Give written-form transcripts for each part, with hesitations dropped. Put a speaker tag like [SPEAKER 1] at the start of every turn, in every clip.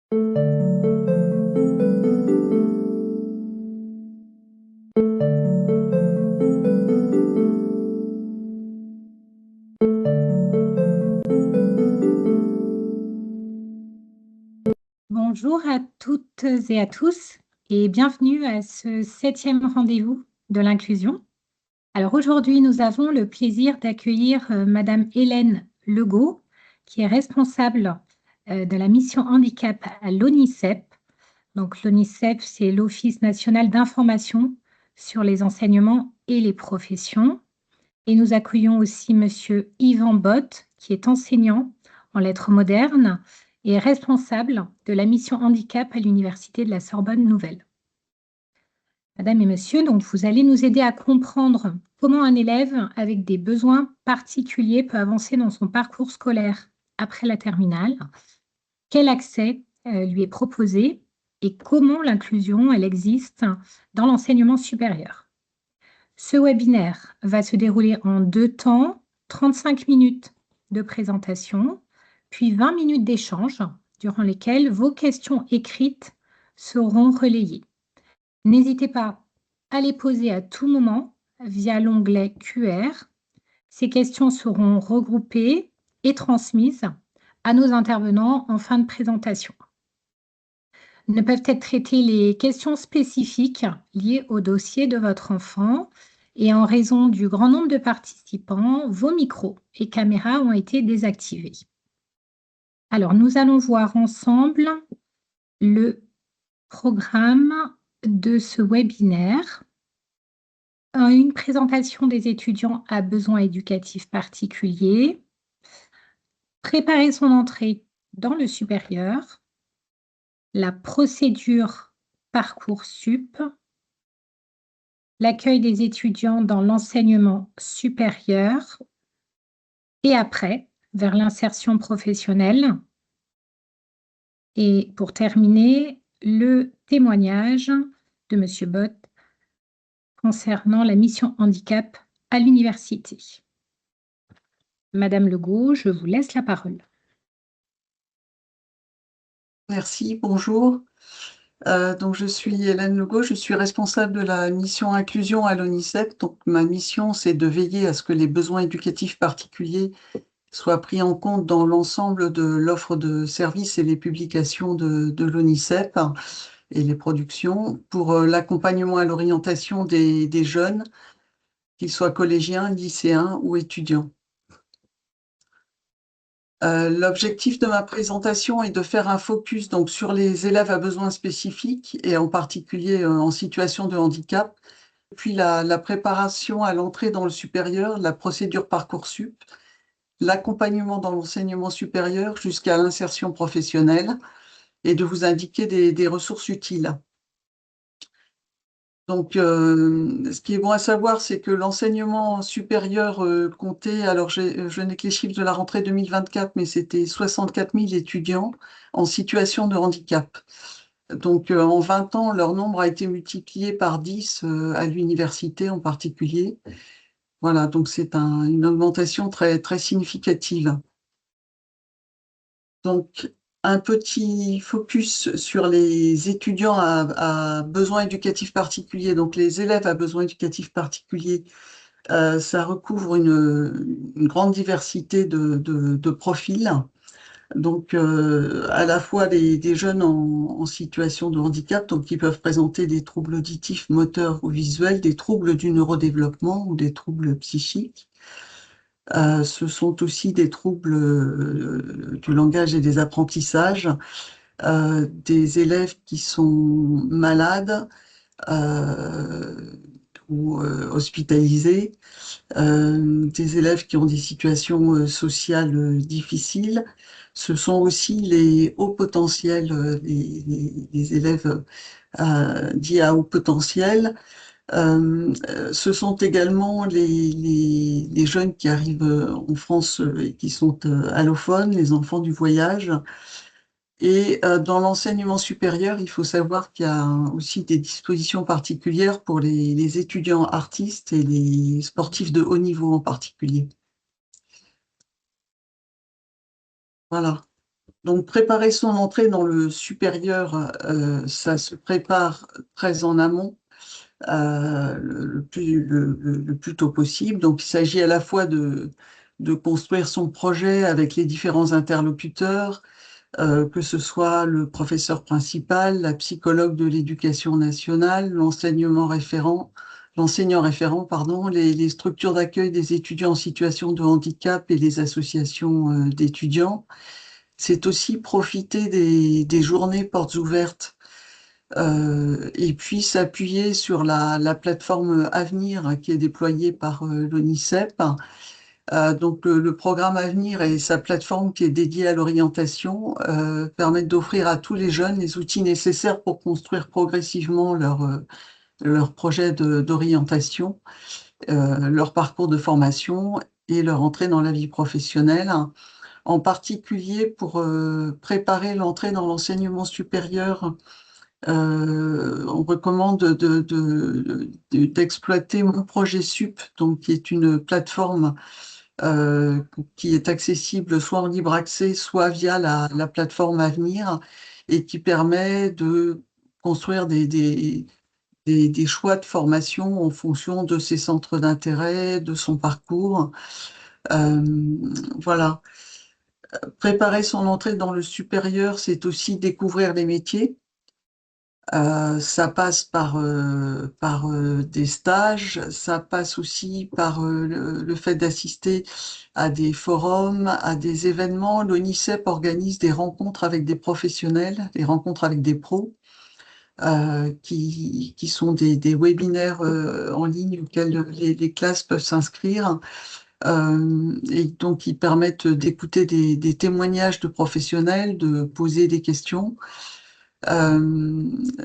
[SPEAKER 1] Bonjour à toutes et à tous et bienvenue à ce 7e rendez-vous de l'inclusion. Alors aujourd'hui, nous avons le plaisir d'accueillir Madame Hélène Legault, qui est responsable de la mission handicap à l'ONICEP. Donc l'ONICEP, c'est l'Office national d'information sur les enseignements et les professions. Et nous accueillons aussi Monsieur Yvan Bott, qui est enseignant en lettres modernes et responsable de la mission handicap à l'Université de la Sorbonne Nouvelle. Madame et monsieur, donc vous allez nous aider à comprendre comment un élève avec des besoins particuliers peut avancer dans son parcours scolaire après la terminale, quel accès lui est proposé et comment l'inclusion, elle existe dans l'enseignement supérieur. Ce webinaire va se dérouler en 2 temps, 35 minutes de présentation, puis 20 minutes d'échange, durant lesquelles vos questions écrites seront relayées. N'hésitez pas à les poser à tout moment via l'onglet QR. Ces questions seront regroupées et transmises à nos intervenants en fin de présentation. Ne peuvent être traitées les questions spécifiques liées au dossier de votre enfant et en raison du grand nombre de participants, vos micros et caméras ont été désactivés. Alors, nous allons voir ensemble le programme de ce webinaire. Une présentation des étudiants à besoins éducatifs particuliers, préparer son entrée dans le supérieur, la procédure Parcoursup, l'accueil des étudiants dans l'enseignement supérieur et après, vers l'insertion professionnelle. Et pour terminer, le témoignage de M. Bott concernant la mission handicap à l'université. Madame Legault, je vous laisse la parole.
[SPEAKER 2] Merci, bonjour. Donc, je suis Hélène Legault, je suis responsable de la mission inclusion à l'ONICEP. Donc, ma mission, c'est de veiller à ce que les besoins éducatifs particuliers soient pris en compte dans l'ensemble de l'offre de services et les publications de l'ONICEP et les productions pour l'accompagnement à l'orientation des jeunes, qu'ils soient collégiens, lycéens ou étudiants. L'objectif de ma présentation est de faire un focus donc, sur les élèves à besoins spécifiques et en particulier en situation de handicap, puis la préparation à l'entrée dans le supérieur, la procédure Parcoursup, l'accompagnement dans l'enseignement supérieur jusqu'à l'insertion professionnelle et de vous indiquer des ressources utiles. Donc, ce qui est bon à savoir, c'est que l'enseignement supérieur comptait, alors je n'ai que les chiffres de la rentrée 2024, mais c'était 64 000 étudiants en situation de handicap. Donc, en 20 ans, leur nombre a été multiplié par 10 à l'université en particulier. Voilà, donc c'est une augmentation très, très significative. Donc, un petit focus sur les étudiants à besoins éducatifs particuliers. Donc, les élèves à besoins éducatifs particuliers, ça recouvre une grande diversité de profils. Donc, à la fois des jeunes en situation de handicap, donc qui peuvent présenter des troubles auditifs, moteurs ou visuels, des troubles du neurodéveloppement ou des troubles psychiques. Ce sont aussi des troubles du langage et des apprentissages, des élèves qui sont malades ou hospitalisés, des élèves qui ont des situations sociales difficiles. Ce sont aussi les hauts potentiels, les élèves dits à haut potentiel. Ce sont également les jeunes qui arrivent en France et qui sont allophones, les enfants du voyage. Et dans l'enseignement supérieur, il faut savoir qu'il y a aussi des dispositions particulières pour les étudiants artistes et les sportifs de haut niveau en particulier. Voilà. Donc, préparer son entrée dans le supérieur, ça se prépare très en amont, le plus tôt possible. Donc, il s'agit à la fois de construire son projet avec les différents interlocuteurs, que ce soit le professeur principal, la psychologue de l'éducation nationale, l'enseignant référent, pardon, les structures d'accueil des étudiants en situation de handicap et les associations d'étudiants. C'est aussi profiter des journées portes ouvertes et puis s'appuyer sur la plateforme Avenir qui est déployée par l'ONICEP. Donc le programme Avenir et sa plateforme qui est dédiée à l'orientation permettent d'offrir à tous les jeunes les outils nécessaires pour construire progressivement leur projet d'orientation, leur parcours de formation et leur entrée dans la vie professionnelle. En particulier pour préparer l'entrée dans l'enseignement supérieur, on recommande d'exploiter Mon Projet Sup, donc qui est une plateforme qui est accessible soit en libre accès, soit via la plateforme Avenir, et qui permet de construire des choix de formation en fonction de ses centres d'intérêt, de son parcours. Euh, voilà. Préparer son entrée dans le supérieur, c'est aussi découvrir les métiers. Ça passe par des stages, ça passe aussi par le fait d'assister à des forums, à des événements. L'ONICEP organise des rencontres avec des professionnels, des rencontres avec des pros, qui sont des webinaires en ligne auxquels les classes peuvent s'inscrire. Et donc, ils permettent d'écouter des témoignages de professionnels, de poser des questions.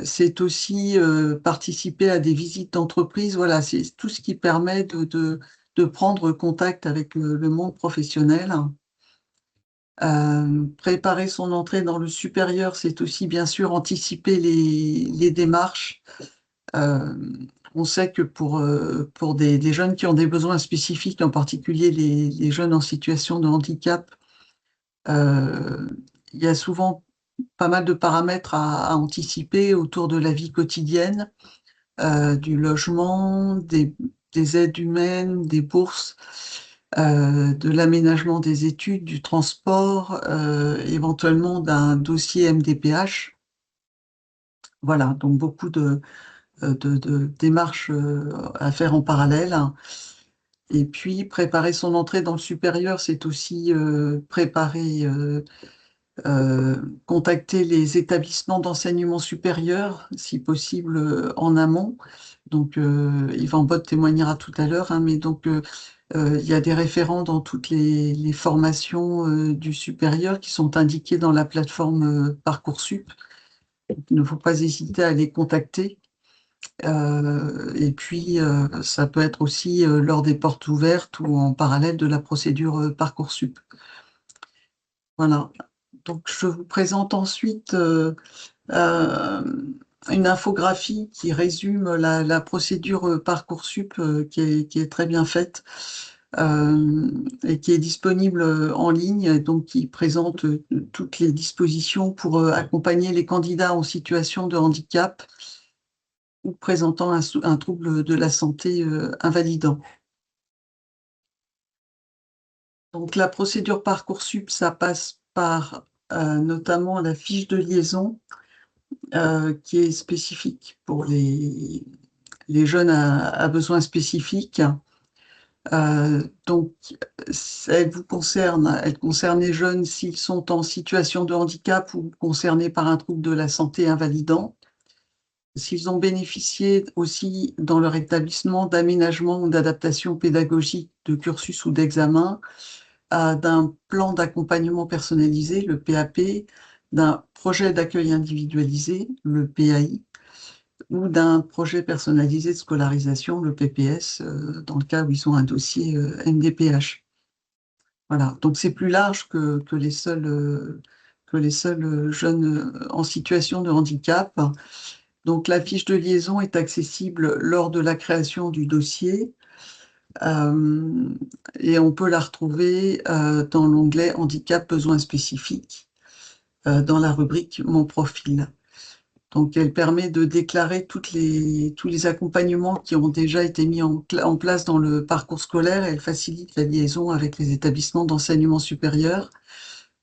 [SPEAKER 2] C'est aussi participer à des visites d'entreprise. Voilà, c'est tout ce qui permet de prendre contact avec le monde professionnel. Préparer son entrée dans le supérieur, c'est aussi bien sûr anticiper les démarches. Euh, on sait que pour des jeunes qui ont des besoins spécifiques, en particulier les jeunes en situation de handicap, euh, il y a souvent pas mal de paramètres à anticiper autour de la vie quotidienne, du logement, des aides humaines, des bourses, de l'aménagement des études, du transport, éventuellement d'un dossier MDPH. Voilà, donc beaucoup de démarches à faire en parallèle. Et puis, préparer son entrée dans le supérieur, c'est aussi préparer contacter les établissements d'enseignement supérieur, si possible en amont. Donc, Yvan Bott témoignera tout à l'heure, hein, mais donc il y a des référents dans toutes les formations du supérieur qui sont indiqués dans la plateforme Parcoursup. Il ne faut pas hésiter à les contacter. Et puis, ça peut être aussi lors des portes ouvertes ou en parallèle de la procédure Parcoursup. Voilà. Donc, je vous présente ensuite euh, une infographie qui résume la procédure Parcoursup qui est très bien faite et qui est disponible en ligne, et donc qui présente toutes les dispositions pour accompagner les candidats en situation de handicap ou présentant un trouble de la santé invalidant. Donc, la procédure Parcoursup, ça passe par notamment la fiche de liaison qui est spécifique pour les jeunes à besoins spécifiques. Donc, elle concerne les jeunes s'ils sont en situation de handicap ou concernés par un trouble de la santé invalidant, s'ils ont bénéficié aussi dans leur établissement d'aménagement ou d'adaptation pédagogique, de cursus ou d'examen, d'un plan d'accompagnement personnalisé, le PAP, d'un projet d'accueil individualisé, le PAI, ou d'un projet personnalisé de scolarisation, le PPS, dans le cas où ils ont un dossier MDPH. Voilà, donc c'est plus large que les seuls jeunes en situation de handicap. Donc la fiche de liaison est accessible lors de la création du dossier et on peut la retrouver dans l'onglet handicap besoins spécifiques. dans la rubrique Mon profil. Donc, elle permet de déclarer tous les accompagnements qui ont déjà été mis en place dans le parcours scolaire. Elle facilite la liaison avec les établissements d'enseignement supérieur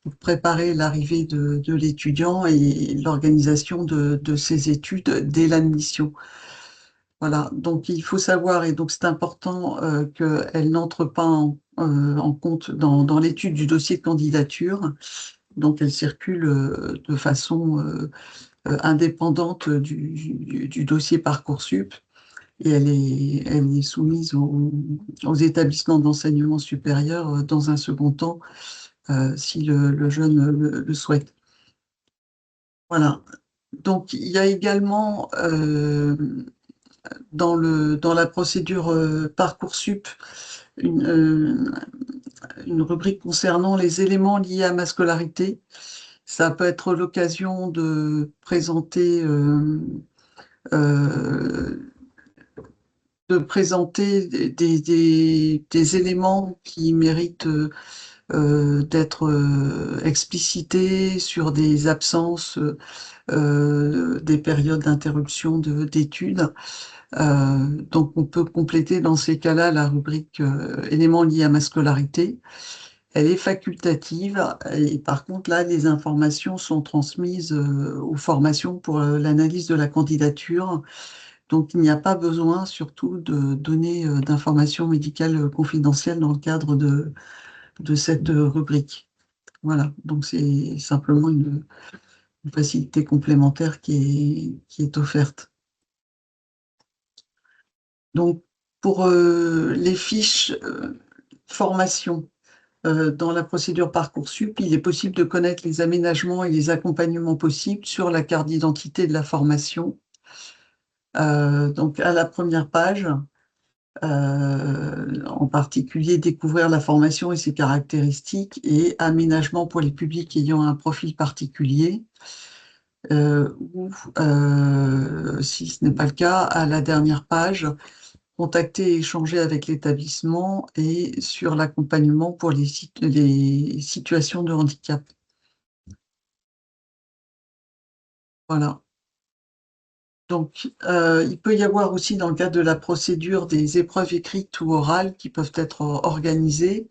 [SPEAKER 2] pour préparer l'arrivée de l'étudiant et l'organisation de ses études dès l'admission. Voilà, donc il faut savoir, et donc c'est important qu'elle n'entre pas en compte dans l'étude du dossier de candidature. Donc elle circule de façon indépendante du dossier Parcoursup, et elle est soumise aux établissements d'enseignement supérieur dans un second temps, si le jeune le souhaite. Voilà. Donc il y a également dans la procédure Parcoursup une rubrique concernant les éléments liés à ma scolarité. Ça peut être l'occasion euh, de présenter des éléments qui méritent d'être explicités sur des absences, des périodes d'interruption d'études. Donc, on peut compléter dans ces cas-là la rubrique éléments liés à ma scolarité. Elle est facultative et par contre, là, les informations sont transmises aux formations pour l'analyse de la candidature. Donc, il n'y a pas besoin surtout de donner d'informations médicales confidentielles dans le cadre de cette rubrique. Voilà, donc c'est simplement une facilité complémentaire qui est offerte. Donc, pour les fiches formation dans la procédure Parcoursup, il est possible de connaître les aménagements et les accompagnements possibles sur la carte d'identité de la formation. Donc, à la première page, en particulier découvrir la formation et ses caractéristiques et aménagements pour les publics ayant un profil particulier. Ou, si ce n'est pas le cas, à la dernière page, contacter et échanger avec l'établissement et sur l'accompagnement pour les situations de handicap. Voilà. Donc, il peut y avoir aussi, dans le cadre de la procédure, des épreuves écrites ou orales qui peuvent être organisées.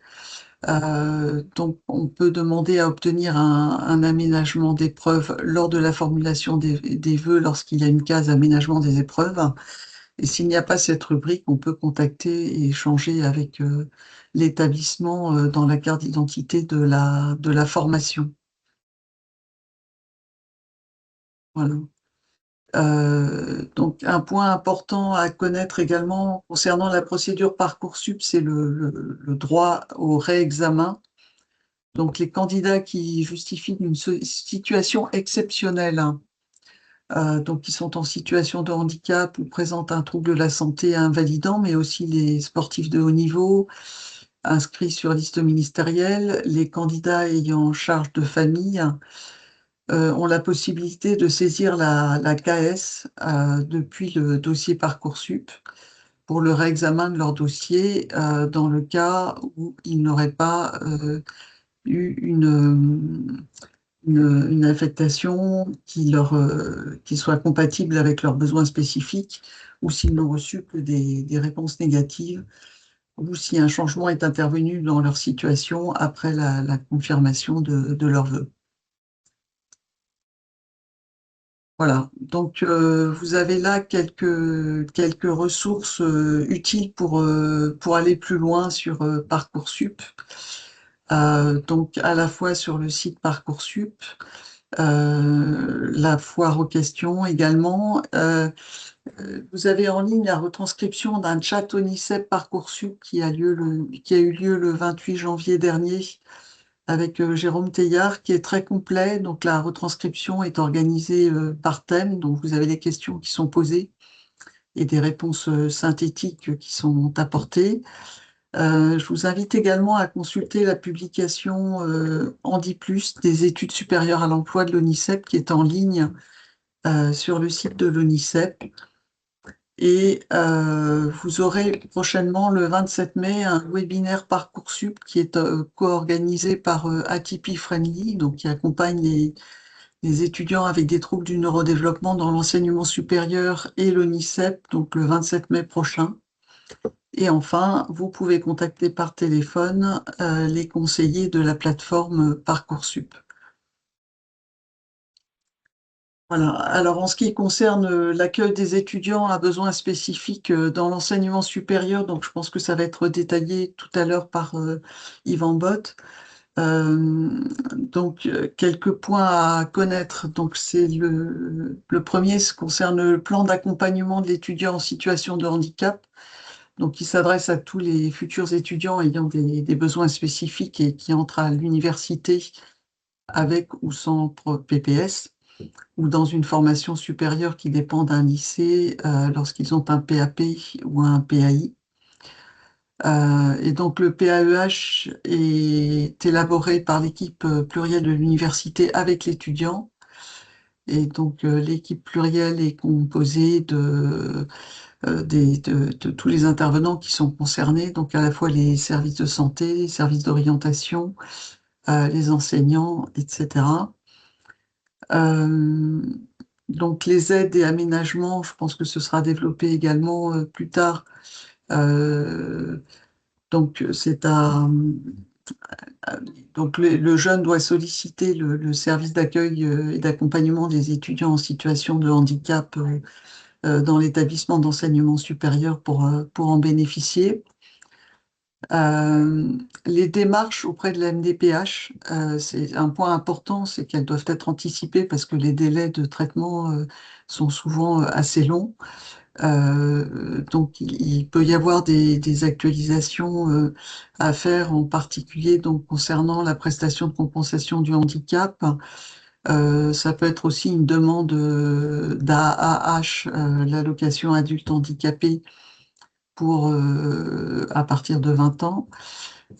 [SPEAKER 2] Donc, on peut demander à obtenir un aménagement d'épreuves lors de la formulation des vœux lorsqu'il y a une case aménagement des épreuves. Et s'il n'y a pas cette rubrique, on peut contacter et échanger avec l'établissement dans la carte d'identité de la formation. Voilà. Donc, un point important à connaître également concernant la procédure Parcoursup, c'est le droit au réexamen. Donc, les candidats qui justifient d'une situation exceptionnelle, hein, donc qui sont en situation de handicap ou présentent un trouble de la santé invalidant, mais aussi les sportifs de haut niveau, inscrits sur liste ministérielle, les candidats ayant charge de famille, ont la possibilité de saisir la KS depuis le dossier Parcoursup pour le réexamen de leur dossier dans le cas où ils n'auraient pas eu une affectation qui soit compatible avec leurs besoins spécifiques, ou s'ils n'ont reçu que des réponses négatives, ou si un changement est intervenu dans leur situation après la confirmation de leurs vœux. Voilà, donc vous avez là quelques ressources utiles pour aller plus loin sur Parcoursup. Donc à la fois sur le site Parcoursup, la foire aux questions également. Vous avez en ligne la retranscription d'un chat ONICEP Parcoursup qui a eu lieu le 28 janvier dernier avec Jérôme Teillard, qui est très complet. Donc, la retranscription est organisée par thème. Donc, vous avez des questions qui sont posées et des réponses synthétiques qui sont apportées. Je vous invite également à consulter la publication Handi+, des études supérieures à l'emploi de l'ONICEP, qui est en ligne sur le site de l'ONICEP. Et vous aurez prochainement, le 27 mai, un webinaire Parcoursup qui est co-organisé par ATP Friendly, donc qui accompagne les étudiants avec des troubles du neurodéveloppement dans l'enseignement supérieur et l'ONICEP, donc le 27 mai prochain. Et enfin, vous pouvez contacter par téléphone les conseillers de la plateforme Parcoursup. Voilà. Alors, en ce qui concerne l'accueil des étudiants à besoins spécifiques dans l'enseignement supérieur, donc je pense que ça va être détaillé tout à l'heure par Yvan Bott. Quelques points à connaître. Donc, c'est le premier, ce concerne le plan d'accompagnement de l'étudiant en situation de handicap. Donc, il s'adresse à tous les futurs étudiants ayant des besoins spécifiques et qui entrent à l'université avec ou sans PPS ou dans une formation supérieure qui dépend d'un lycée lorsqu'ils ont un PAP ou un PAI. Et donc le PAEH est élaboré par l'équipe plurielle de l'université avec l'étudiant. Et donc l'équipe plurielle est composée de tous les intervenants qui sont concernés, donc à la fois les services de santé, les services d'orientation, les enseignants, etc. Euh, donc les aides et aménagements, je pense que ce sera développé également plus tard. Euh, donc c'est à donc le jeune doit solliciter le service d'accueil et d'accompagnement des étudiants en situation de handicap dans l'établissement d'enseignement supérieur pour en bénéficier. Euh, les démarches auprès de la MDPH, c'est un point important, c'est qu'elles doivent être anticipées parce que les délais de traitement sont souvent assez longs. Donc, il peut y avoir des actualisations à faire, en particulier donc, concernant la prestation de compensation du handicap. Ça peut être aussi une demande d'AAH, l'allocation adulte handicapé, pour à partir de 20 ans.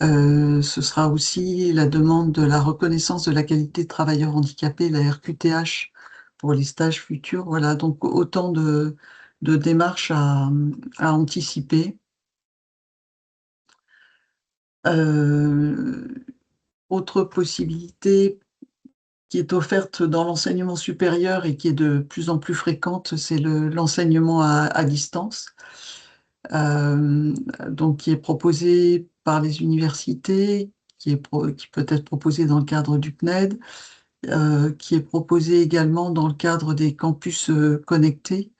[SPEAKER 2] Ce sera aussi la demande de la reconnaissance de la qualité de travailleur handicapé, la RQTH, pour les stages futurs. Voilà, donc autant de démarches à anticiper. Euh, Autre possibilité qui est offerte dans l'enseignement supérieur et qui est de plus en plus fréquente, c'est l'enseignement à distance. euh, donc qui est proposé par les universités, qui peut être proposé dans le cadre du CNED, qui est proposé également dans le cadre des campus connectés,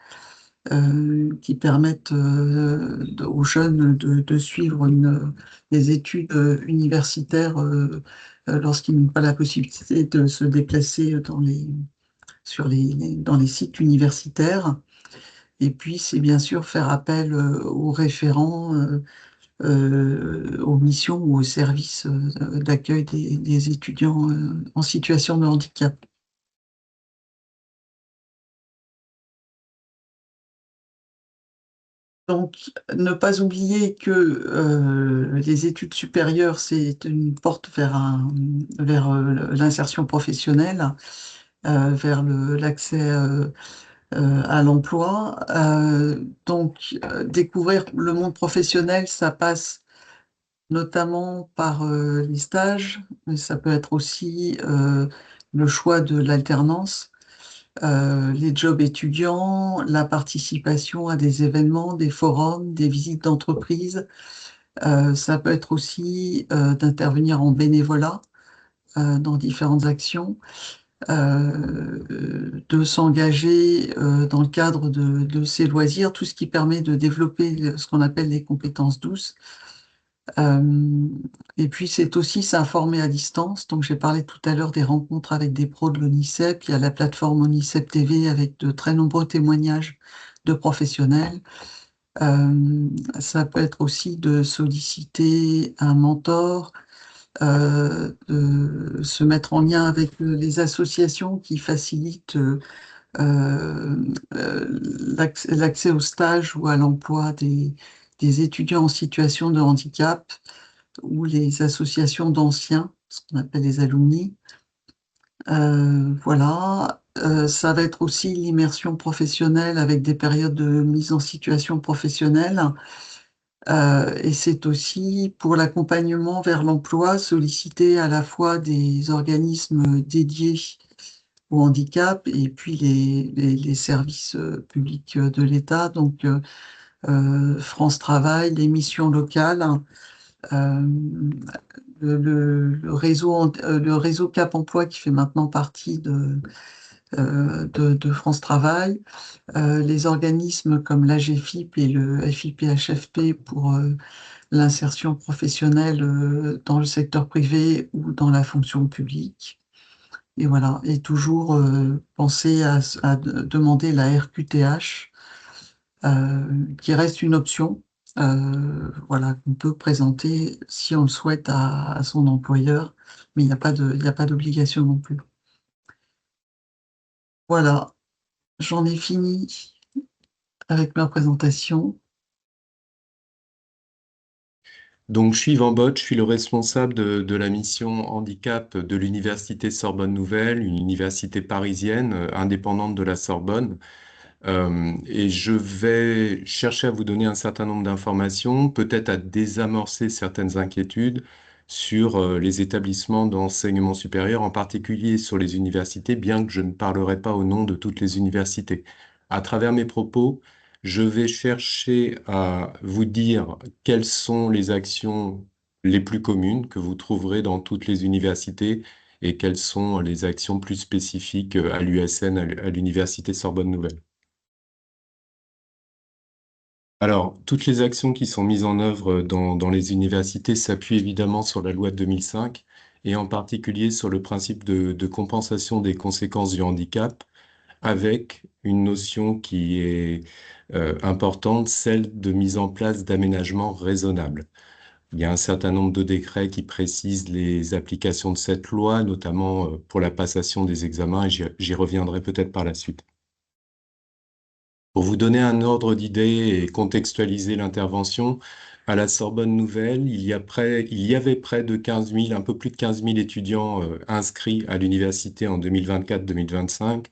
[SPEAKER 2] qui permettent aux jeunes de suivre des études universitaires lorsqu'ils n'ont pas la possibilité de se déplacer dans les sites universitaires. Et puis, c'est bien sûr faire appel aux référents, aux missions ou aux services d'accueil des étudiants en situation de handicap. Donc, ne pas oublier que les études supérieures, c'est une porte vers l'insertion professionnelle, vers l'accès à l'emploi. Découvrir le monde professionnel, ça passe notamment par les stages, mais ça peut être aussi le choix de l'alternance, les jobs étudiants, la participation à des événements, des forums, des visites d'entreprise. Ça peut être aussi d'intervenir en bénévolat dans différentes actions, de s'engager dans le cadre de ses loisirs, tout ce qui permet de développer ce qu'on appelle les compétences douces. Euh, et puis, c'est aussi s'informer à distance. Donc, j'ai parlé tout à l'heure des rencontres avec des pros de l'ONICEP. Il y a la plateforme ONICEP TV avec de très nombreux témoignages de professionnels. Ça peut être aussi de solliciter un mentor, de se mettre en lien avec les associations qui facilitent l'accès au stage ou à l'emploi des étudiants en situation de handicap ou les associations d'anciens, ce qu'on appelle les alumni. Voilà. Ça va être aussi l'immersion professionnelle avec des périodes de mise en situation professionnelle. Et c'est aussi pour l'accompagnement vers l'emploi, solliciter à la fois des organismes dédiés au handicap et puis les services publics de l'État, donc France Travail, les missions locales, euh, le réseau Cap Emploi qui fait maintenant partie de France Travail, les organismes comme l'AGFIP et le FIPHFP pour l'insertion professionnelle dans le secteur privé ou dans la fonction publique. Et voilà, et toujours penser à demander la RQTH, qui reste une option, voilà, qu'on peut présenter si on le souhaite à son employeur, mais il n'y a pas d'obligation non plus. Voilà, j'en ai fini avec ma présentation.
[SPEAKER 3] Donc, je suis Yvan Bott, je suis le responsable de la mission handicap de l'Université Sorbonne Nouvelle, une université parisienne indépendante de la Sorbonne. Et je vais chercher à vous donner un certain nombre d'informations, peut-être à désamorcer certaines inquiétudes sur les établissements d'enseignement supérieur, en particulier sur les universités, bien que je ne parlerai pas au nom de toutes les universités. À travers mes propos, je vais chercher à vous dire quelles sont les actions les plus communes que vous trouverez dans toutes les universités et quelles sont les actions plus spécifiques à l'USN, à l'Université Sorbonne Nouvelle. Alors, toutes les actions qui sont mises en œuvre dans les universités s'appuient évidemment sur la loi de 2005 et en particulier sur le principe de compensation des conséquences du handicap avec une notion qui est importante, celle de mise en place d'aménagements raisonnables. Il y a un certain nombre de décrets qui précisent les applications de cette loi, notamment pour la passation des examens, et j'y reviendrai peut-être par la suite. Pour vous donner un ordre d'idée et contextualiser l'intervention, à la Sorbonne Nouvelle, il y avait près de 15 000, un peu plus de 15 000 étudiants inscrits à l'université en 2024-2025.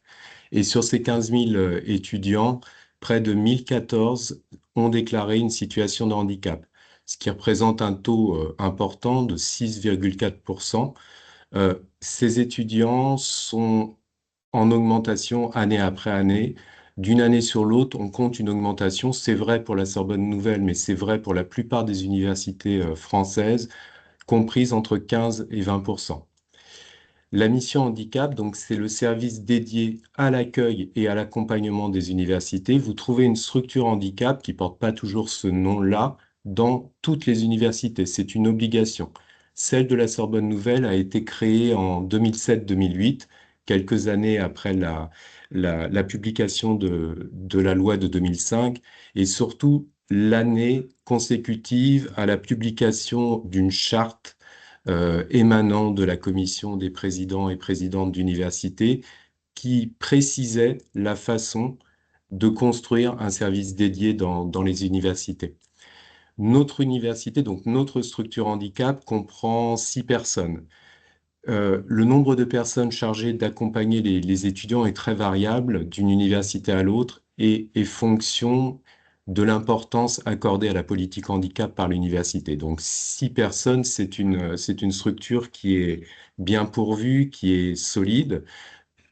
[SPEAKER 3] Et sur ces 15 000 étudiants, près de 1014 ont déclaré une situation de handicap, ce qui représente un taux important de 6,4%. Ces étudiants sont en augmentation année après année. D'une année sur l'autre, on compte une augmentation. C'est vrai pour la Sorbonne Nouvelle, mais c'est vrai pour la plupart des universités françaises, comprises entre 15 et 20%. La mission handicap, donc, c'est le service dédié à l'accueil et à l'accompagnement des universités. Vous trouvez une structure handicap qui porte pas toujours ce nom-là dans toutes les universités. C'est une obligation. Celle de la Sorbonne Nouvelle a été créée en 2007-2008, quelques années après la publication de la loi de 2005 et surtout l'année consécutive à la publication d'une charte émanant de la commission des présidents et présidentes d'université qui précisait la façon de construire un service dédié dans les universités. Notre université, donc notre structure handicap, comprend 6 personnes. Le nombre de personnes chargées d'accompagner les étudiants est très variable d'une université à l'autre et est fonction de l'importance accordée à la politique handicap par l'université. Donc, 6 personnes, c'est une structure qui est bien pourvue, qui est solide.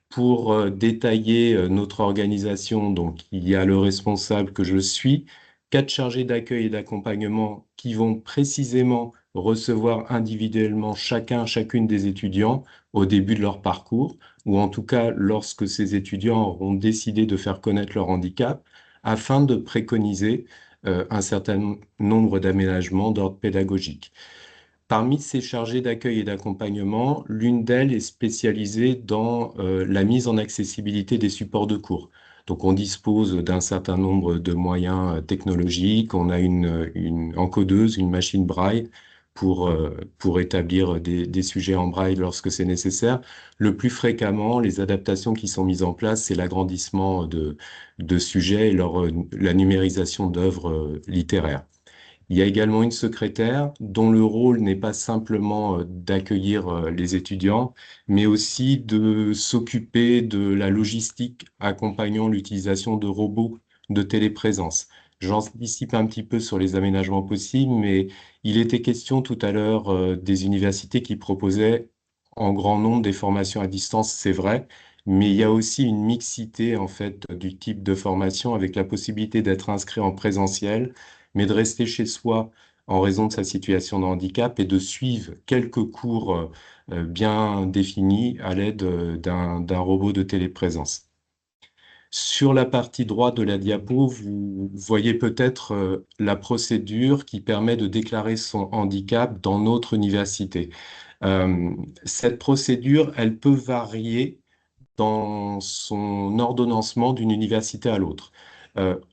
[SPEAKER 3] Pour détailler notre organisation, donc il y a le responsable que je suis, 4 chargés d'accueil et d'accompagnement qui vont précisément recevoir individuellement chacune des étudiants au début de leur parcours, ou en tout cas lorsque ces étudiants auront décidé de faire connaître leur handicap, afin de préconiser un certain nombre d'aménagements d'ordre pédagogique. Parmi ces chargés d'accueil et d'accompagnement, l'une d'elles est spécialisée dans la mise en accessibilité des supports de cours. Donc, on dispose d'un certain nombre de moyens technologiques. On a une encodeuse, une machine braille pour établir des sujets en braille lorsque c'est nécessaire. Le plus fréquemment, les adaptations qui sont mises en place, c'est l'agrandissement de sujets et la numérisation d'œuvres littéraires. Il y a également une secrétaire dont le rôle n'est pas simplement d'accueillir les étudiants, mais aussi de s'occuper de la logistique accompagnant l'utilisation de robots de téléprésence. J'anticipe un petit peu sur les aménagements possibles, mais il était question tout à l'heure des universités qui proposaient en grand nombre des formations à distance, c'est vrai, mais il y a aussi une mixité en fait du type de formation avec la possibilité d'être inscrit en présentiel, mais de rester chez soi en raison de sa situation de handicap et de suivre quelques cours bien définis à l'aide d'un robot de téléprésence. Sur la partie droite de la diapo, vous voyez peut-être la procédure qui permet de déclarer son handicap dans notre université. Euh, Cette procédure, elle peut varier dans son ordonnancement d'une université à l'autre.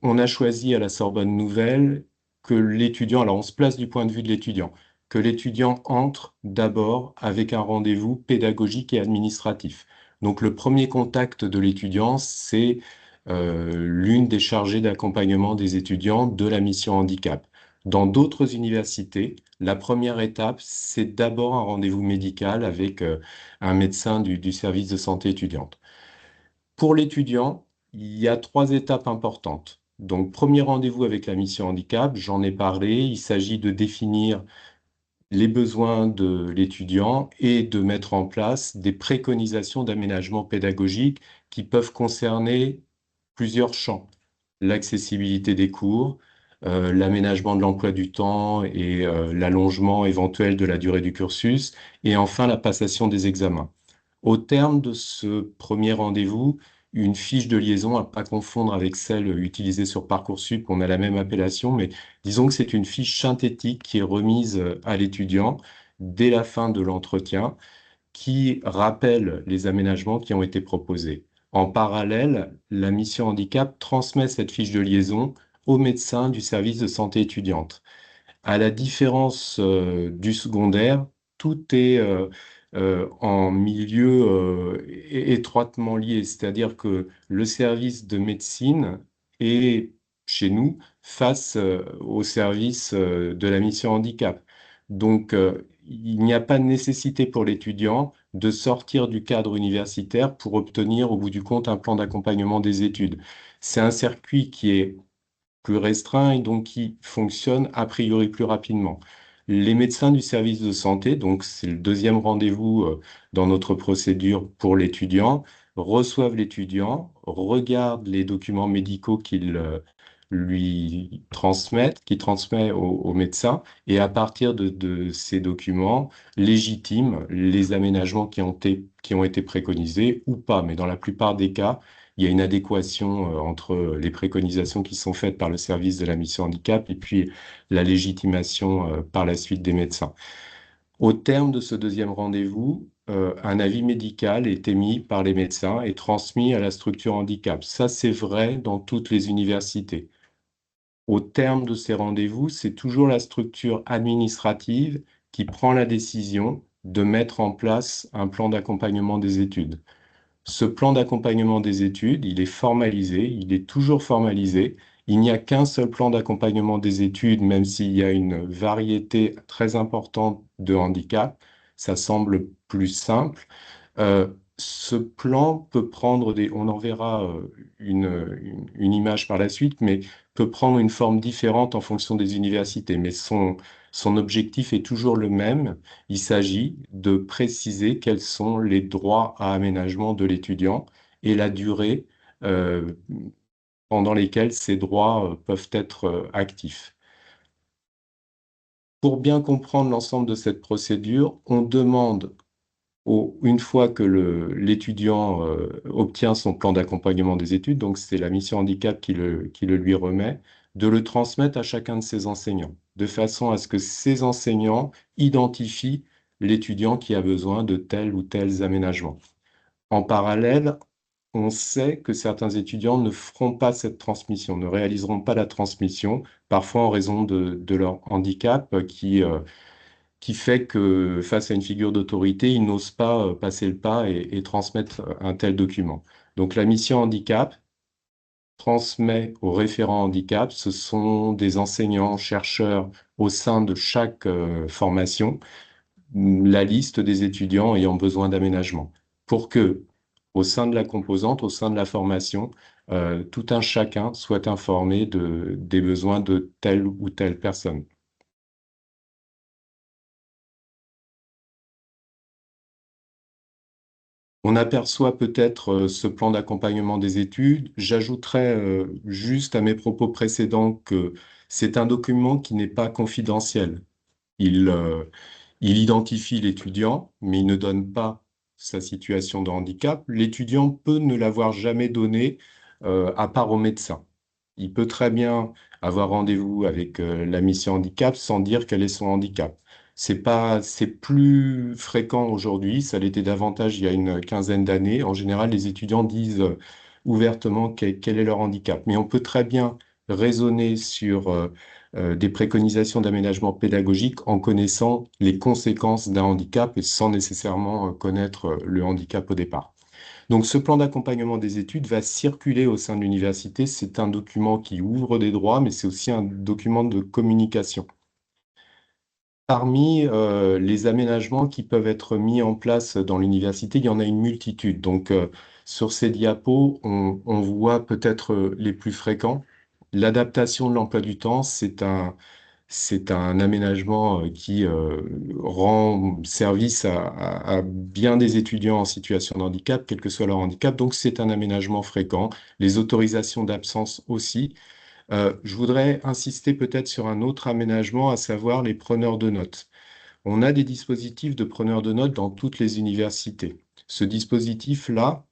[SPEAKER 3] On a choisi à la Sorbonne Nouvelle que l'étudiant, alors on se place du point de vue de l'étudiant, que l'étudiant entre d'abord avec un rendez-vous pédagogique et administratif. Donc le premier contact de l'étudiant, c'est l'une des chargées d'accompagnement des étudiants de la mission handicap. Dans d'autres universités, la première étape, c'est d'abord un rendez-vous médical avec un médecin du service de santé étudiante. Pour l'étudiant, il y a trois étapes importantes. Donc, premier rendez-vous avec la mission handicap, j'en ai parlé. Il s'agit de définir les besoins de l'étudiant et de mettre en place des préconisations d'aménagement pédagogique qui peuvent concerner plusieurs champs. L'accessibilité des cours, l'aménagement de l'emploi du temps et l'allongement éventuel de la durée du cursus, et enfin la passation des examens. Au terme de ce premier rendez-vous, une fiche de liaison, à pas confondre avec celle utilisée sur Parcoursup, on a la même appellation, mais disons que c'est une fiche synthétique qui est remise à l'étudiant dès la fin de l'entretien, qui rappelle les aménagements qui ont été proposés. En parallèle, la mission handicap transmet cette fiche de liaison au médecin du service de santé étudiante. À la différence du secondaire, tout est en milieu étroitement lié, c'est-à-dire que le service de médecine est chez nous face au service de la mission handicap. Donc, il n'y a pas de nécessité pour l'étudiant de sortir du cadre universitaire pour obtenir au bout du compte un plan d'accompagnement des études. C'est un circuit qui est plus restreint et donc qui fonctionne a priori plus rapidement. Les médecins du service de santé, donc c'est le deuxième rendez-vous dans notre procédure pour l'étudiant, reçoivent l'étudiant, regardent les documents médicaux qu'ils lui transmettent, qu'il transmet au médecin, et à partir de ces documents, légitiment les aménagements qui ont été préconisés ou pas. Mais dans la plupart des cas, il y a une adéquation entre les préconisations qui sont faites par le service de la mission handicap et puis la légitimation par la suite des médecins. Au terme de ce deuxième rendez-vous, un avis médical est émis par les médecins et transmis à la structure handicap. Ça, c'est vrai dans toutes les universités. Au terme de ces rendez-vous, c'est toujours la structure administrative qui prend la décision de mettre en place un plan d'accompagnement des études. Ce plan d'accompagnement des études, il est formalisé, il est toujours formalisé. Il n'y a qu'un seul plan d'accompagnement des études, même s'il y a une variété très importante de handicaps. Ça semble plus simple. Ce plan peut prendre on en verra une image par la suite, mais peut prendre une forme différente en fonction des universités. Mais son objectif est toujours le même. Il s'agit de préciser quels sont les droits à aménagement de l'étudiant et la durée euh, pendant lesquelles ces droits peuvent être actifs. Pour bien comprendre l'ensemble de cette procédure, on demande, une fois que l'étudiant obtient son plan d'accompagnement des études, donc c'est la mission handicap qui le lui remet, de le transmettre à chacun de ses enseignants, de façon à ce que ces enseignants identifient l'étudiant qui a besoin de tels ou tels aménagements. En parallèle, on sait que certains étudiants ne feront pas cette transmission, ne réaliseront pas la transmission, parfois en raison de leur handicap qui fait que face à une figure d'autorité, ils n'osent pas passer le pas et transmettre un tel document. Donc la mission handicap transmet au référent handicap. Ce sont des enseignants, chercheurs au sein de chaque formation, la liste des étudiants ayant besoin d'aménagement pour que, au sein de la composante, au sein de la formation, tout un chacun soit informé des besoins de telle ou telle personne. On aperçoit peut-être ce plan d'accompagnement des études. J'ajouterais juste à mes propos précédents que c'est un document qui n'est pas confidentiel. Il, euh, il identifie l'étudiant, mais il ne donne pas sa situation de handicap. L'étudiant peut ne l'avoir jamais donné à part au médecin. Il peut très bien avoir rendez-vous avec la mission handicap sans dire quel est son handicap. C'est plus fréquent aujourd'hui, ça l'était davantage il y a une quinzaine d'années. En général, les étudiants disent ouvertement quel est leur handicap. Mais on peut très bien raisonner sur des préconisations d'aménagement pédagogique en connaissant les conséquences d'un handicap et sans nécessairement connaître le handicap au départ. Donc ce plan d'accompagnement des études va circuler au sein de l'université. C'est un document qui ouvre des droits, mais c'est aussi un document de communication. Parmi les aménagements qui peuvent être mis en place dans l'université, il y en a une multitude. Donc sur ces diapos, on voit peut-être les plus fréquents. L'adaptation de l'emploi du temps, c'est un aménagement qui rend service à bien des étudiants en situation de handicap, quel que soit leur handicap. Donc, c'est un aménagement fréquent. Les autorisations d'absence aussi. Je voudrais insister peut-être sur un autre aménagement, à savoir les preneurs de notes. On a des dispositifs de preneurs de notes dans toutes les universités. Ce dispositif-là,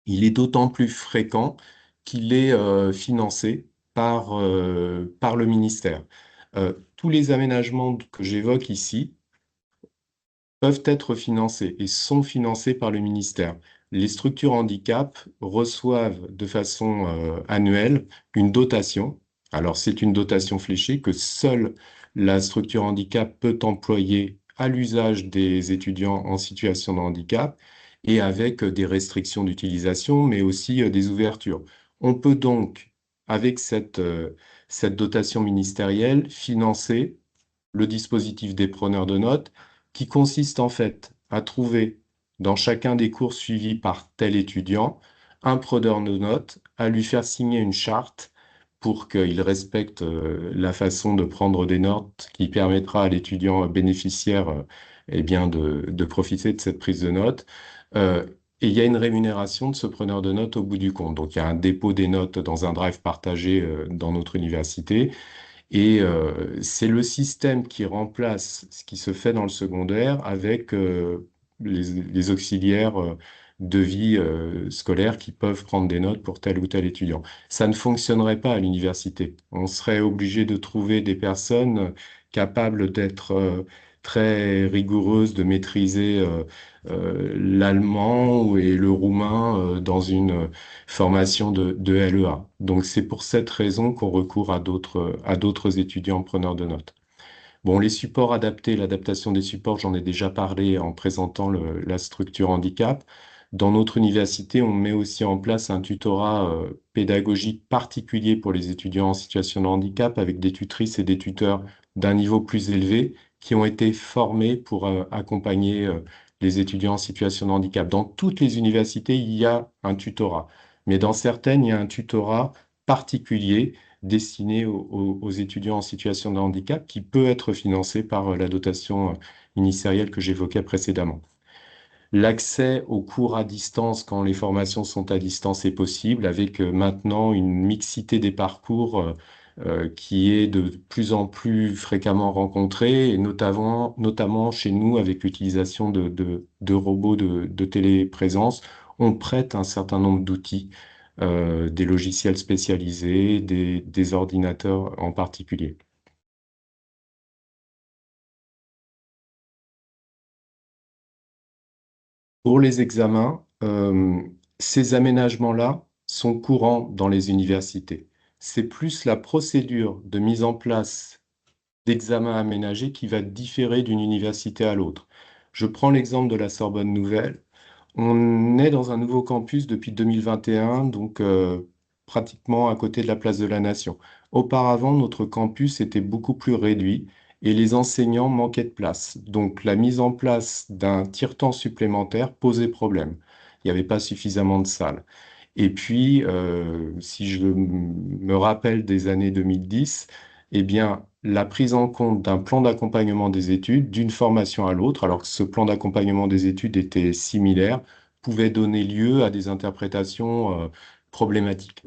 [SPEAKER 3] il est d'autant plus fréquent qu'il est financé par le ministère. Tous les aménagements que j'évoque ici peuvent être financés et sont financés par le ministère. Les structures handicap reçoivent de façon annuelle une dotation. Alors, c'est une dotation fléchée que seule la structure handicap peut employer à l'usage des étudiants en situation de handicap et avec des restrictions d'utilisation, mais aussi des ouvertures. On peut donc, avec cette dotation ministérielle, financer le dispositif des preneurs de notes qui consiste en fait à trouver dans chacun des cours suivis par tel étudiant un preneur de notes, à lui faire signer une charte pour qu'il respecte la façon de prendre des notes qui permettra à l'étudiant bénéficiaire eh bien de profiter de cette prise de notes. Et il y a une rémunération de ce preneur de notes au bout du compte. Donc il y a un dépôt des notes dans un drive partagé dans notre université. Et c'est le système qui remplace ce qui se fait dans le secondaire avec les auxiliaires de vie scolaire qui peuvent prendre des notes pour tel ou tel étudiant. Ça ne fonctionnerait pas à l'université. On serait obligé de trouver des personnes capables d'être très rigoureuses, de maîtriser l'allemand et le roumain dans une formation de LEA. Donc c'est pour cette raison qu'on recourt à d'autres étudiants preneurs de notes. Bon, les supports adaptés, l'adaptation des supports, j'en ai déjà parlé en présentant la structure handicap. Dans notre université, on met aussi en place un tutorat pédagogique particulier pour les étudiants en situation de handicap avec des tutrices et des tuteurs d'un niveau plus élevé qui ont été formés pour accompagner les étudiants en situation de handicap. Dans toutes les universités, il y a un tutorat, mais dans certaines, il y a un tutorat particulier destiné aux étudiants en situation de handicap qui peut être financé par la dotation ministérielle que j'évoquais précédemment. L'accès aux cours à distance quand les formations sont à distance est possible avec maintenant une mixité des parcours qui est de plus en plus fréquemment rencontrée et notamment chez nous avec l'utilisation de robots de téléprésence. On prête un certain nombre d'outils, des logiciels spécialisés, des ordinateurs en particulier. Pour les examens, ces aménagements-là sont courants dans les universités. C'est plus la procédure de mise en place d'examens aménagés qui va différer d'une université à l'autre. Je prends l'exemple de la Sorbonne Nouvelle. On est dans un nouveau campus depuis 2021, donc pratiquement à côté de la place de la Nation. Auparavant, notre campus était beaucoup plus réduit et les enseignants manquaient de place. Donc, la mise en place d'un tiers-temps supplémentaire posait problème. Il n'y avait pas suffisamment de salles. Et puis, si je me rappelle des années 2010, eh bien, la prise en compte d'un plan d'accompagnement des études d'une formation à l'autre, alors que ce plan d'accompagnement des études était similaire, pouvait donner lieu à des interprétations problématiques.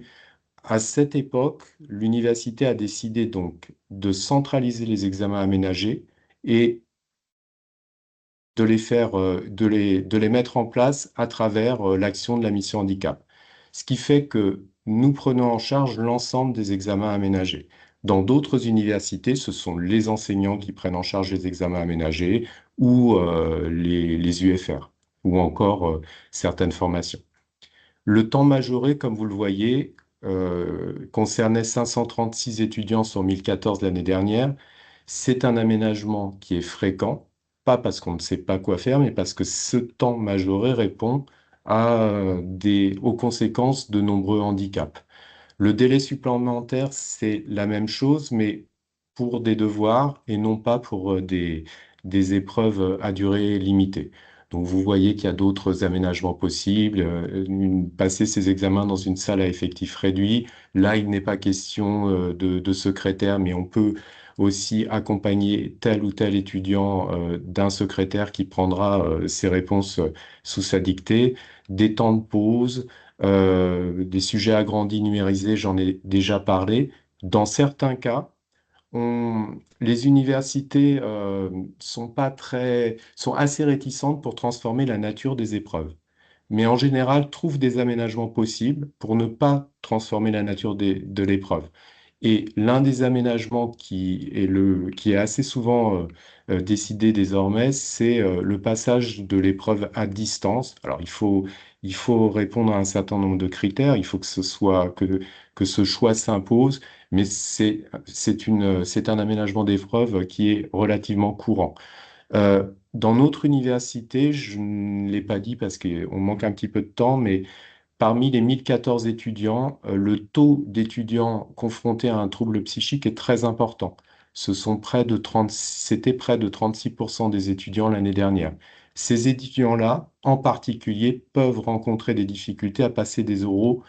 [SPEAKER 3] À cette époque, l'université a décidé donc de centraliser les examens aménagés et de les mettre en place à travers l'action de la mission handicap. Ce qui fait que nous prenons en charge l'ensemble des examens aménagés. Dans d'autres universités, ce sont les enseignants qui prennent en charge les examens aménagés ou les UFR ou encore certaines formations. Le temps majoré, comme vous le voyez, concernait 536 étudiants sur 1014 l'année dernière. C'est un aménagement qui est fréquent, pas parce qu'on ne sait pas quoi faire, mais parce que ce temps majoré répond aux conséquences de nombreux handicaps. Le délai supplémentaire, c'est la même chose, mais pour des devoirs et non pas pour des épreuves à durée limitée. Donc vous voyez qu'il y a d'autres aménagements possibles, passer ces examens dans une salle à effectif réduit. Là, il n'est pas question de secrétaire, mais on peut aussi accompagner tel ou tel étudiant d'un secrétaire qui prendra ses réponses sous sa dictée, des temps de pause, des sujets agrandis numérisés, j'en ai déjà parlé. Dans certains cas, les universités sont assez réticentes pour transformer la nature des épreuves, mais en général trouvent des aménagements possibles pour ne pas transformer la nature de l'épreuve. Et l'un des aménagements qui est assez souvent décidé désormais, c'est le passage de l'épreuve à distance. Alors, il faut répondre à un certain nombre de critères, il faut que ce choix s'impose, mais c'est un aménagement d'épreuve qui est relativement courant. Dans notre université, je ne l'ai pas dit parce qu'on manque un petit peu de temps, mais parmi les 1014 étudiants, le taux d'étudiants confrontés à un trouble psychique est très important. C'était près de 36% des étudiants l'année dernière. Ces étudiants-là, en particulier, peuvent rencontrer des difficultés à passer des oraux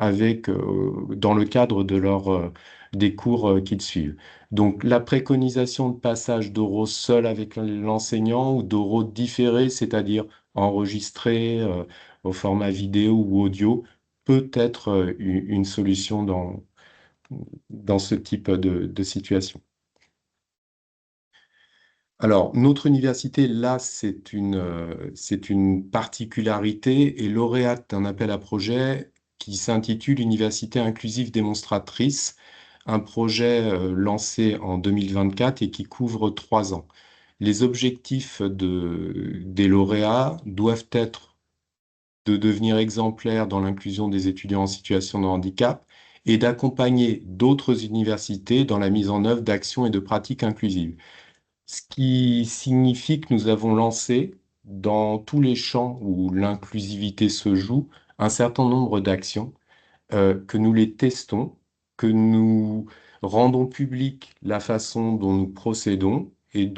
[SPEAKER 3] dans le cadre des cours qu'ils suivent. Donc, la préconisation de passage d'oraux seul avec l'enseignant ou d'oraux différés, c'est-à-dire enregistrés au format vidéo ou audio, peut être une solution dans ce type de situation. Alors, notre université, là, c'est une particularité et lauréate d'un appel à projet qui s'intitule Université inclusive démonstratrice, un projet lancé en 2024 et qui couvre 3 ans. Les objectifs des lauréats doivent être de devenir exemplaires dans l'inclusion des étudiants en situation de handicap et d'accompagner d'autres universités dans la mise en œuvre d'actions et de pratiques inclusives. Ce qui signifie que nous avons lancé, dans tous les champs où l'inclusivité se joue, un certain nombre d'actions, que nous les testons, que nous rendons publique la façon dont nous procédons et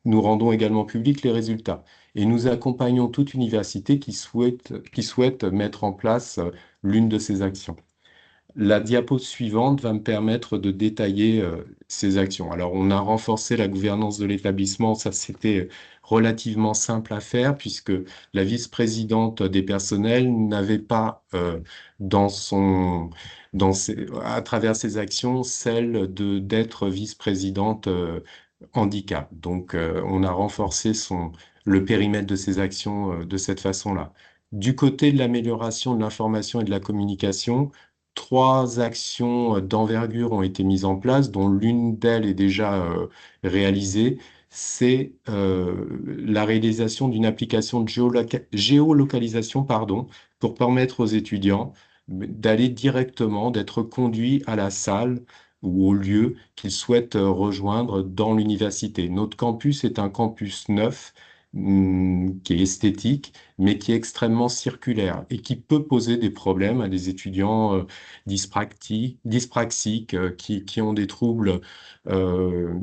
[SPEAKER 3] nous rendons également publics les résultats. Et nous accompagnons toute université qui souhaite mettre en place l'une de ces actions. La diapo suivante va me permettre de détailler ces actions. Alors, on a renforcé la gouvernance de l'établissement. Ça, c'était relativement simple à faire puisque la vice-présidente des personnels n'avait pas à travers ses actions celle d'être vice-présidente handicap. Donc, on a renforcé le périmètre de ses actions de cette façon-là. Du côté de l'amélioration de l'information et de la communication, 3 actions d'envergure ont été mises en place, dont l'une d'elles est déjà réalisée. C'est la réalisation d'une application de géolocalisation, pardon, pour permettre aux étudiants d'aller directement, d'être conduits à la salle ou au lieu qu'ils souhaitent rejoindre dans l'université. Notre campus est un campus neuf qui est esthétique, mais qui est extrêmement circulaire et qui peut poser des problèmes à des étudiants dyspraxiques, qui ont des troubles euh,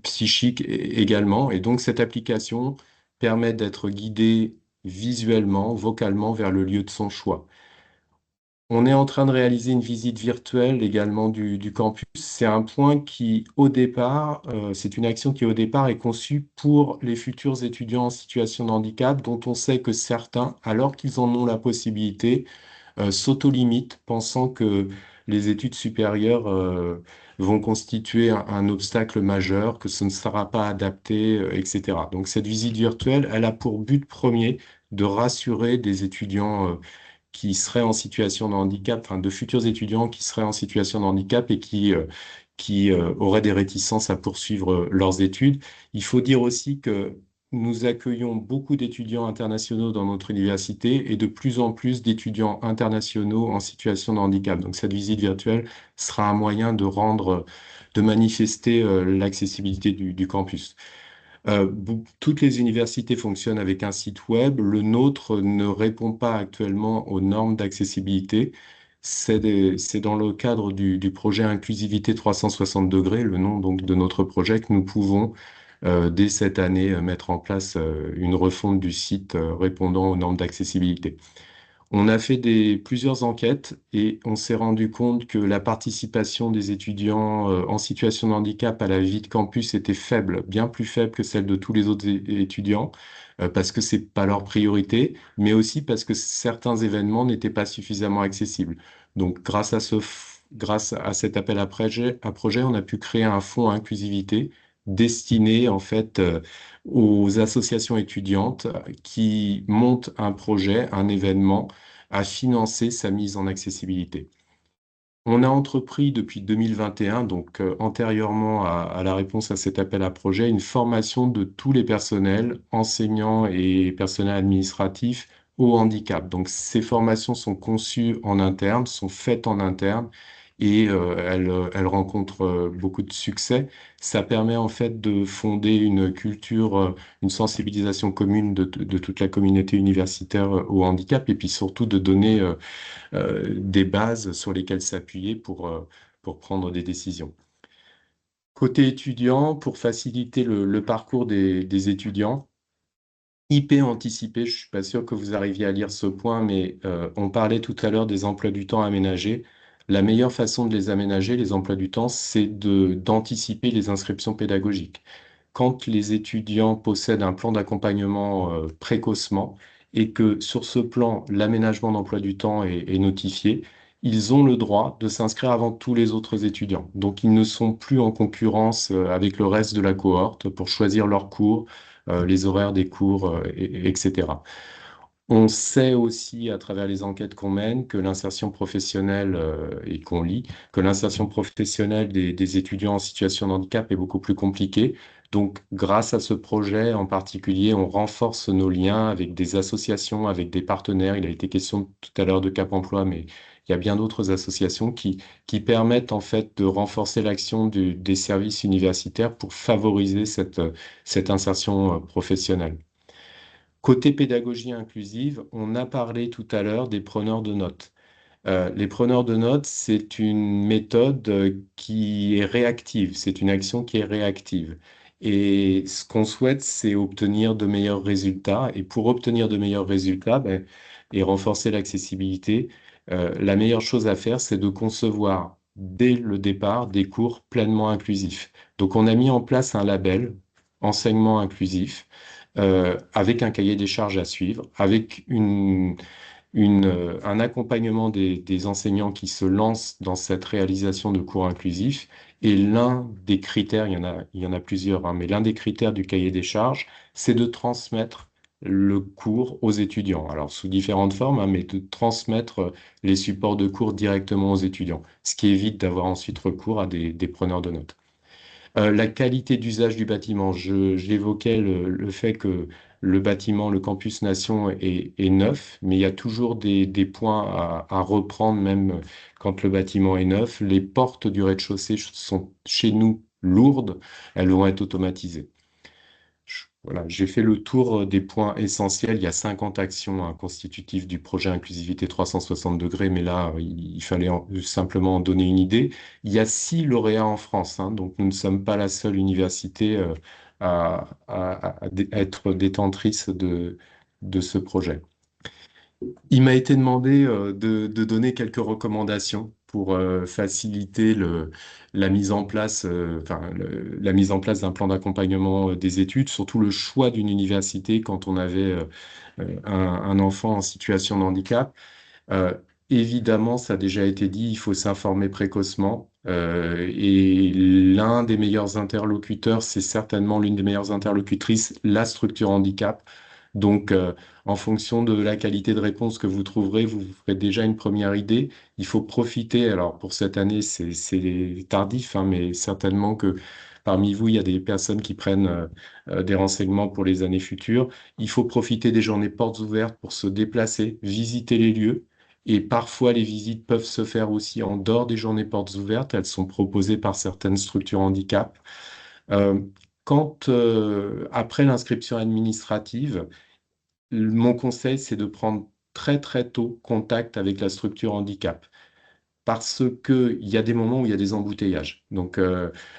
[SPEAKER 3] psychiques également. Et donc cette application permet d'être guidé visuellement, vocalement vers le lieu de son choix. On est en train de réaliser une visite virtuelle également du campus. C'est un point qui, au départ, c'est une action qui, au départ, est conçue pour les futurs étudiants en situation de handicap, dont on sait que certains, alors qu'ils en ont la possibilité, s'auto-limitent, pensant que les études supérieures, vont constituer un obstacle majeur, que ce ne sera pas adapté, etc. Donc, cette visite virtuelle, elle a pour but premier de rassurer des étudiants, qui seraient en situation de handicap, enfin de futurs étudiants qui seraient en situation de handicap et qui auraient des réticences à poursuivre leurs études. Il faut dire aussi que nous accueillons beaucoup d'étudiants internationaux dans notre université et de plus en plus d'étudiants internationaux en situation de handicap. Donc cette visite virtuelle sera un moyen de manifester l'accessibilité du campus. Toutes les universités fonctionnent avec un site web. Le nôtre ne répond pas actuellement aux normes d'accessibilité. C'est dans le cadre du projet Inclusivité 360 degrés, le nom donc de notre projet, que nous pouvons, dès cette année, mettre en place une refonte du site répondant aux normes d'accessibilité. On a fait plusieurs enquêtes et on s'est rendu compte que la participation des étudiants en situation de handicap à la vie de campus était faible, bien plus faible que celle de tous les autres étudiants, parce que c'est pas leur priorité, mais aussi parce que certains événements n'étaient pas suffisamment accessibles. Donc, grâce à cet appel à projet, on a pu créer un fonds inclusivité destiné en fait aux associations étudiantes qui montent un projet, un événement à financer sa mise en accessibilité. On a entrepris depuis 2021, donc antérieurement à la réponse à cet appel à projet, une formation de tous les personnels, enseignants et personnels administratifs au handicap. Donc ces formations sont conçues en interne, sont faites en interne et elles rencontrent beaucoup de succès. Ça permet en fait de fonder une culture, une sensibilisation commune de toute la communauté universitaire au handicap et puis surtout de donner des bases sur lesquelles s'appuyer pour prendre des décisions. Côté étudiant, pour faciliter le parcours des étudiants, IP anticipé, je suis pas sûr que vous arriviez à lire ce point, mais on parlait tout à l'heure des emplois du temps aménagés. La meilleure façon de les aménager, les emplois du temps, c'est d'anticiper les inscriptions pédagogiques. Quand les étudiants possèdent un plan d'accompagnement précocement et que sur ce plan, l'aménagement d'emploi du temps est notifié, ils ont le droit de s'inscrire avant tous les autres étudiants. Donc, ils ne sont plus en concurrence avec le reste de la cohorte pour choisir leurs cours, les horaires des cours, etc. On sait aussi, à travers les enquêtes qu'on mène, que l'insertion professionnelle, et qu'on lit, que l'insertion professionnelle des étudiants en situation de handicap est beaucoup plus compliquée. Donc, grâce à ce projet en particulier, on renforce nos liens avec des associations, avec des partenaires. Il a été question tout à l'heure de Cap Emploi, mais il y a bien d'autres associations qui permettent en fait de renforcer l'action des services universitaires pour favoriser cette insertion professionnelle. Côté pédagogie inclusive, on a parlé tout à l'heure des preneurs de notes. Les preneurs de notes, c'est une méthode qui est réactive, c'est une action qui est réactive. Et ce qu'on souhaite, c'est obtenir de meilleurs résultats. Et pour obtenir de meilleurs résultats, ben, et renforcer l'accessibilité, la meilleure chose à faire, c'est de concevoir dès le départ des cours pleinement inclusifs. Donc on a mis en place un label, enseignement inclusif, avec un cahier des charges à suivre, avec un accompagnement des enseignants qui se lancent dans cette réalisation de cours inclusifs. Et l'un des critères, il y en a plusieurs, hein, mais l'un des critères du cahier des charges, c'est de transmettre le cours aux étudiants. Alors, sous différentes formes, hein, mais de transmettre les supports de cours directement aux étudiants, ce qui évite d'avoir ensuite recours à des preneurs de notes. La qualité d'usage du bâtiment, j'évoquais le fait que le bâtiment, le campus Nation est neuf, mais il y a toujours des points à reprendre même quand le bâtiment est neuf. Les portes du rez-de-chaussée sont chez nous lourdes, elles vont être automatisées. Voilà, j'ai fait le tour des points essentiels. Il y a 50 actions constitutives du projet Inclusivité 360 degrés, mais là, il fallait simplement en donner une idée. Il y a 6 lauréats en France, hein, donc nous ne sommes pas la seule université à être détentrice de ce projet. Il m'a été demandé de donner quelques recommandations pour faciliter la mise en place, la mise en place d'un plan d'accompagnement des études, surtout le choix d'une université quand on avait un enfant en situation de handicap. Euh, Évidemment, ça a déjà été dit, il faut s'informer précocement. Et l'un des meilleurs interlocuteurs, c'est certainement l'une des meilleures interlocutrices, la structure handicap. Donc, en fonction de la qualité de réponse que vous trouverez, vous vous ferez déjà une première idée. Il faut profiter, alors pour cette année, c'est tardif, hein, mais certainement que parmi vous, il y a des personnes qui prennent des renseignements pour les années futures. Il faut profiter des journées portes ouvertes pour se déplacer, visiter les lieux. Et parfois, les visites peuvent se faire aussi en dehors des journées portes ouvertes. Elles sont proposées par certaines structures handicap. Euh, Après l'inscription administrative, mon conseil, c'est de prendre très très tôt contact avec la structure handicap parce que il y a des moments où il y a des embouteillages. Donc,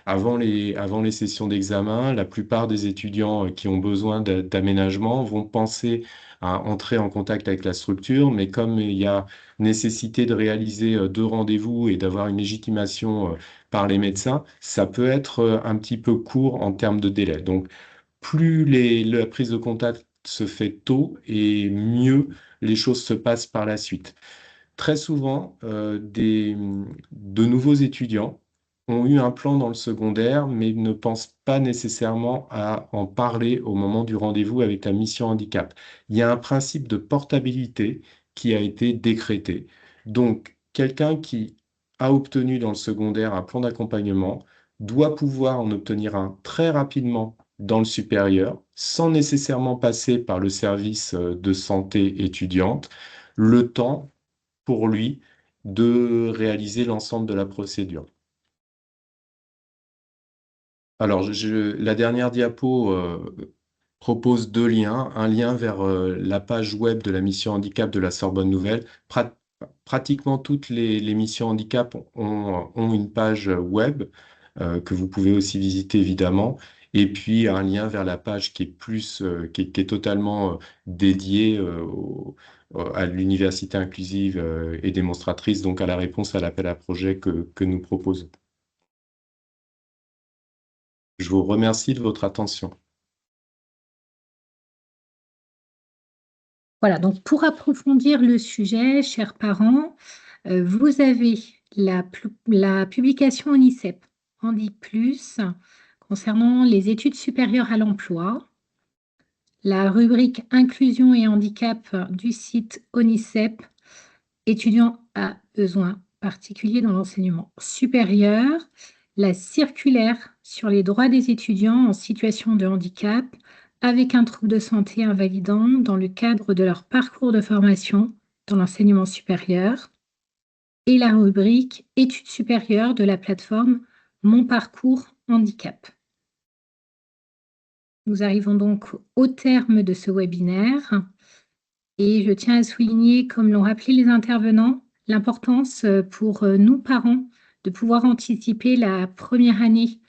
[SPEAKER 3] avant les sessions d'examen, la plupart des étudiants qui ont besoin d'aménagement vont penser à entrer en contact avec la structure, mais comme il y a nécessité de réaliser 2 rendez-vous et d'avoir une légitimation par les médecins, ça peut être un petit peu court en termes de délai. Donc, plus la prise de contact se fait tôt et mieux les choses se passent par la suite. Très souvent, de nouveaux étudiants ont eu un plan dans le secondaire, mais ne pensent pas nécessairement à en parler au moment du rendez-vous avec la mission handicap. Il y a un principe de portabilité qui a été décrété. Donc, quelqu'un qui a obtenu dans le secondaire un plan d'accompagnement doit pouvoir en obtenir un très rapidement dans le supérieur, sans nécessairement passer par le service de santé étudiante, le temps pour lui de réaliser l'ensemble de la procédure. Alors, la dernière diapo propose 2 liens. Un lien vers la page web de la mission handicap de la Sorbonne Nouvelle. Pratiquement toutes les missions handicap ont une page web que vous pouvez aussi visiter évidemment. Et puis un lien vers la page qui est qui est totalement dédiée à l'université inclusive et démonstratrice, donc à la réponse à l'appel à projet que nous proposons. Je vous remercie de votre attention.
[SPEAKER 1] Voilà, donc pour approfondir le sujet, chers parents, vous avez la publication ONICEP, Handi Plus, concernant les études supérieures à l'emploi, la rubrique Inclusion et handicap du site ONICEP, étudiants à besoins particuliers dans l'enseignement supérieur, la circulaire sur les droits des étudiants en situation de handicap avec un trouble de santé invalidant dans le cadre de leur parcours de formation dans l'enseignement supérieur, et la rubrique Études supérieures de la plateforme Mon parcours handicap. Nous arrivons donc au terme de ce webinaire et je tiens à souligner, comme l'ont rappelé les intervenants, l'importance pour nous parents de pouvoir anticiper la première année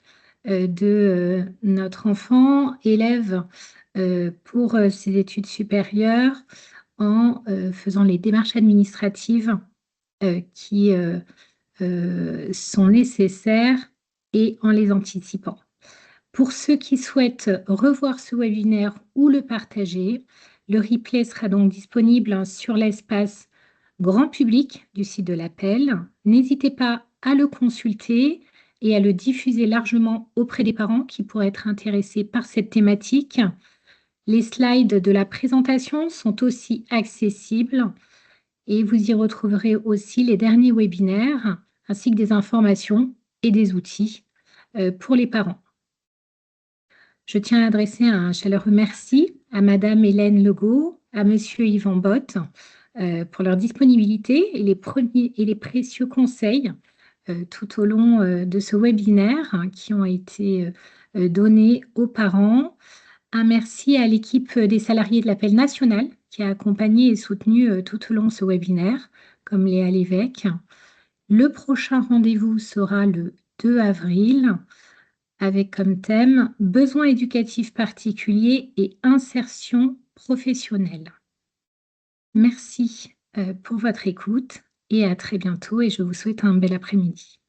[SPEAKER 1] de notre enfant, élève pour ses études supérieures en faisant les démarches administratives qui sont nécessaires et en les anticipant. Pour ceux qui souhaitent revoir ce webinaire ou le partager, le replay sera donc disponible sur l'espace grand public du site de l'appel. N'hésitez pas à le consulter et à le diffuser largement auprès des parents qui pourraient être intéressés par cette thématique. Les slides de la présentation sont aussi accessibles et vous y retrouverez aussi les derniers webinaires ainsi que des informations et des outils pour les parents. Je tiens à adresser un chaleureux merci à Madame Hélène Legault, à Monsieur Yvan Bott pour leur disponibilité et les précieux conseils tout au long de ce webinaire qui ont été donnés aux parents. Un merci à l'équipe des salariés de l'appel national qui a accompagné et soutenu tout au long ce webinaire, comme Léa Lévesque. Le prochain rendez-vous sera le 2 avril avec comme thème « Besoins éducatifs particuliers et insertion professionnelle ». Merci pour votre écoute et à très bientôt et je vous souhaite un bel après-midi.